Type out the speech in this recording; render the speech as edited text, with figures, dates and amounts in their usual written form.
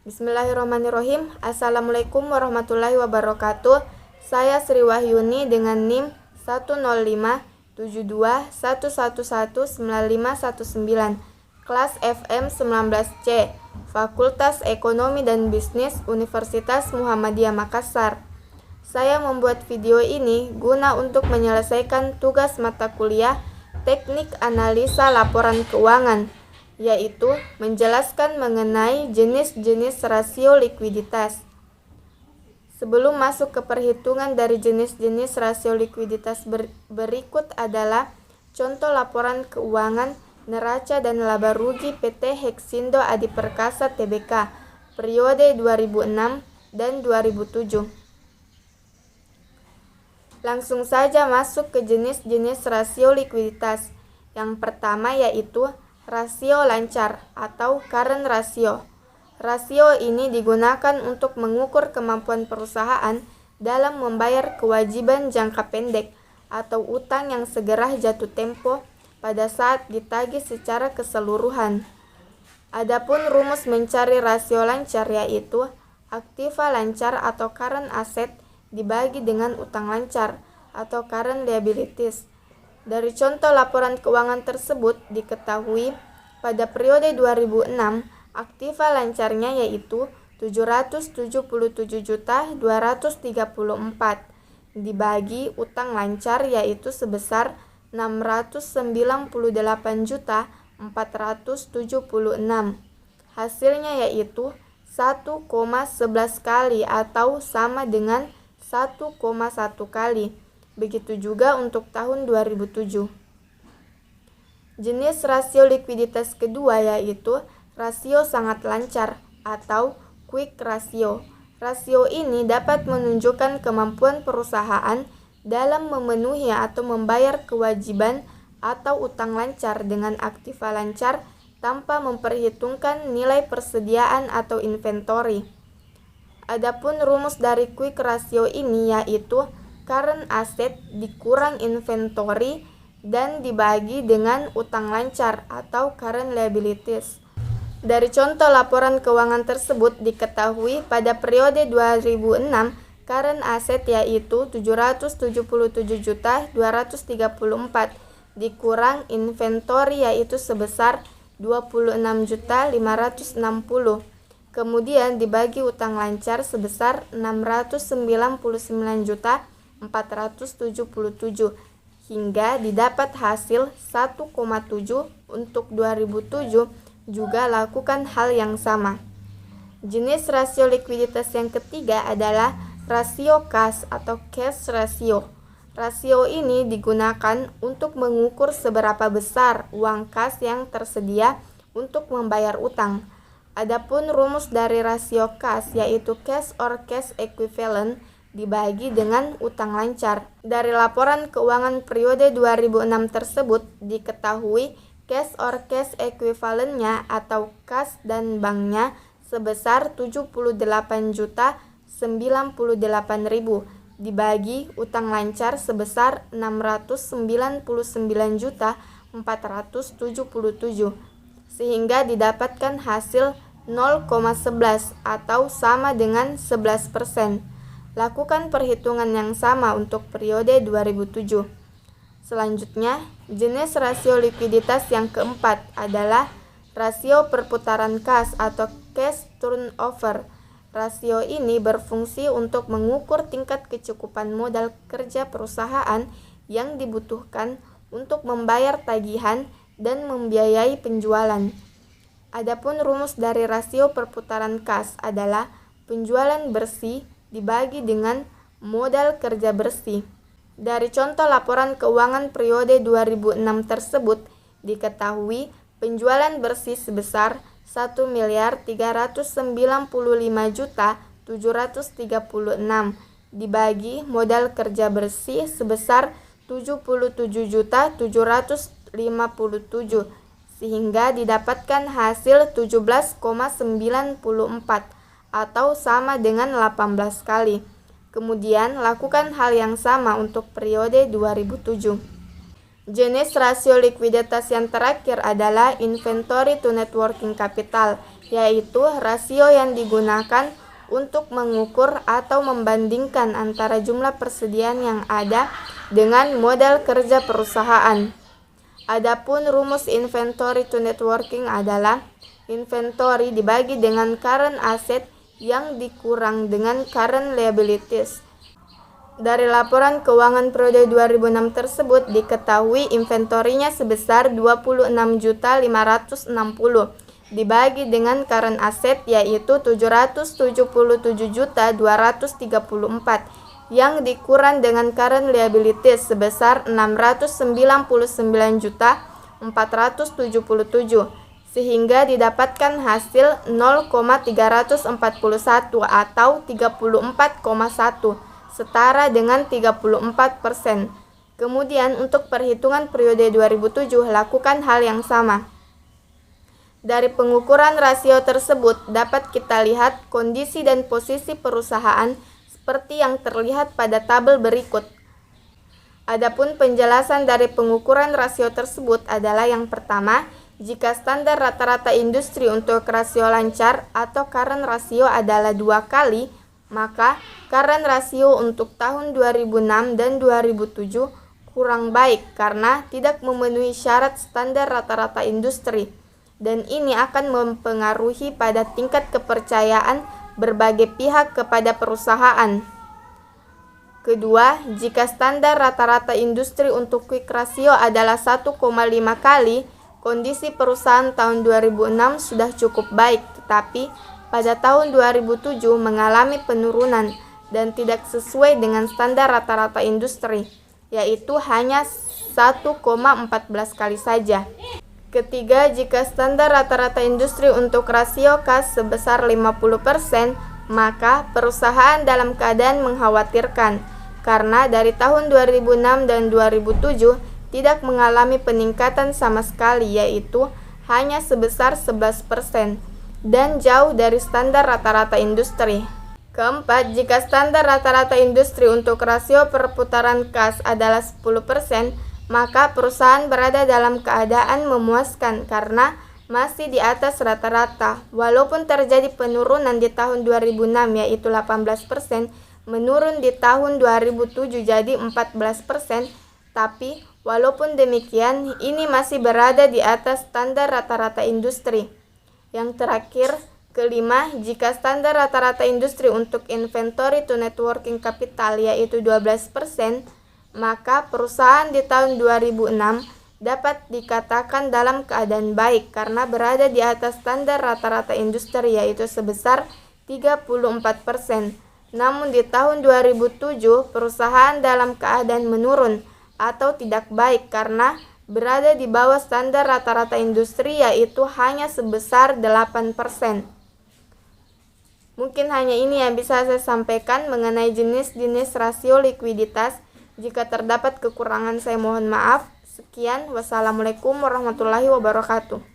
Bismillahirrahmanirrahim. Assalamualaikum warahmatullahi wabarakatuh. Saya Sri Wahyuni dengan NIM 1057211119519, kelas FM 19C, Fakultas Ekonomi dan Bisnis Universitas Muhammadiyah Makassar. Saya membuat video ini guna untuk menyelesaikan tugas mata kuliah Teknik Analisa Laporan Keuangan, yaitu menjelaskan mengenai jenis-jenis rasio likuiditas. Sebelum masuk ke perhitungan dari jenis-jenis rasio likuiditas berikut adalah contoh laporan keuangan neraca dan laba rugi PT Hexindo Adi Perkasa Tbk periode 2006 dan 2007. Langsung saja masuk ke jenis-jenis rasio likuiditas. Yang pertama yaitu rasio lancar atau current ratio. Rasio ini digunakan untuk mengukur kemampuan perusahaan dalam membayar kewajiban jangka pendek atau utang yang segera jatuh tempo pada saat ditagih secara keseluruhan. Adapun rumus mencari rasio lancar yaitu aktiva lancar atau current asset dibagi dengan utang lancar atau current liabilities. Dari contoh laporan keuangan tersebut diketahui pada periode 2006 aktiva lancarnya yaitu 777.234 dibagi utang lancar yaitu sebesar 698.476. Hasilnya yaitu 1,11 kali atau sama dengan 1,1 kali. Begitu juga untuk tahun 2007. Jenis rasio likuiditas kedua yaitu rasio sangat lancar atau quick ratio. Rasio ini dapat menunjukkan kemampuan perusahaan dalam memenuhi atau membayar kewajiban atau utang lancar dengan aktiva lancar tanpa memperhitungkan nilai persediaan atau inventory. Adapun rumus dari quick ratio ini yaitu current asset dikurang inventory dan dibagi dengan utang lancar atau current liabilities. Dari contoh laporan keuangan tersebut diketahui pada periode 2006 current asset yaitu 777.234 dikurang inventory yaitu sebesar 26.560. Kemudian dibagi utang lancar sebesar 699.477 hingga didapat hasil 1,7. Untuk 2007 juga lakukan hal yang sama. Jenis rasio likuiditas yang ketiga adalah rasio kas atau cash ratio. Rasio ini digunakan untuk mengukur seberapa besar uang kas yang tersedia untuk membayar utang. Adapun rumus dari rasio kas yaitu cash or cash equivalent dibagi dengan utang lancar. Dari laporan keuangan periode 2006 tersebut diketahui cash or cash equivalent-nya atau kas dan banknya sebesar 78.098.000 dibagi utang lancar sebesar 699.477 sehingga didapatkan hasil 0,11 atau sama dengan 11%. Lakukan perhitungan yang sama untuk periode 2007. Selanjutnya, jenis rasio likuiditas yang keempat adalah rasio perputaran kas atau cash turnover. Rasio ini berfungsi untuk mengukur tingkat kecukupan modal kerja perusahaan yang dibutuhkan untuk membayar tagihan dan membiayai penjualan. Adapun rumus dari rasio perputaran kas adalah penjualan bersih dibagi dengan modal kerja bersih. Dari contoh laporan keuangan periode 2006 tersebut diketahui penjualan bersih sebesar 1.395.736 dibagi modal kerja bersih sebesar 77.757 sehingga didapatkan hasil 17,94 atau sama dengan 18 kali. Kemudian lakukan hal yang sama untuk periode 2007. Jenis rasio likuiditas yang terakhir adalah inventory to net working capital, yaitu rasio yang digunakan untuk mengukur atau membandingkan antara jumlah persediaan yang ada dengan modal kerja perusahaan. Adapun rumus inventory to net working adalah inventory dibagi dengan current asset yang dikurang dengan current liabilities. Dari laporan keuangan periode 2006 tersebut diketahui inventorinya sebesar 26.560 dibagi dengan current asset yaitu 777.234 yang dikurang dengan current liabilities sebesar 699.477 sehingga didapatkan hasil 0,341 atau 34,1 setara dengan 34%. Kemudian untuk perhitungan periode 2007 lakukan hal yang sama. Dari pengukuran rasio tersebut dapat kita lihat kondisi dan posisi perusahaan seperti yang terlihat pada tabel berikut. Adapun penjelasan dari pengukuran rasio tersebut adalah yang pertama, jika standar rata-rata industri untuk rasio lancar atau current rasio adalah 2 kali, maka current rasio untuk tahun 2006 dan 2007 kurang baik karena tidak memenuhi syarat standar rata-rata industri, dan ini akan mempengaruhi pada tingkat kepercayaan berbagai pihak kepada perusahaan. Kedua, jika standar rata-rata industri untuk quick ratio adalah 1,5 kali, kondisi perusahaan tahun 2006 sudah cukup baik, tetapi pada tahun 2007 mengalami penurunan dan tidak sesuai dengan standar rata-rata industri, yaitu hanya 1,14 kali saja. Ketiga, jika standar rata-rata industri untuk rasio kas sebesar 50%, maka perusahaan dalam keadaan mengkhawatirkan, karena dari tahun 2006 dan 2007 tidak mengalami peningkatan sama sekali, yaitu hanya sebesar 11%, dan jauh dari standar rata-rata industri. Keempat, jika standar rata-rata industri untuk rasio perputaran kas adalah 10%, maka perusahaan berada dalam keadaan memuaskan karena masih di atas rata-rata. Walaupun terjadi penurunan di tahun 2006 yaitu 18%, menurun di tahun 2007 jadi 14%, tapi walaupun demikian ini masih berada di atas standar rata-rata industri. Yang terakhir, kelima, jika standar rata-rata industri untuk inventory to net working capital yaitu 12%, maka perusahaan di tahun 2006 dapat dikatakan dalam keadaan baik karena berada di atas standar rata-rata industri yaitu sebesar 34%. Namun di tahun 2007 perusahaan dalam keadaan menurun atau tidak baik karena berada di bawah standar rata-rata industri yaitu hanya sebesar 8%. Mungkin hanya ini yang bisa saya sampaikan mengenai jenis-jenis rasio likuiditas. Jika terdapat kekurangan saya mohon maaf. Sekian, wassalamualaikum warahmatullahi wabarakatuh.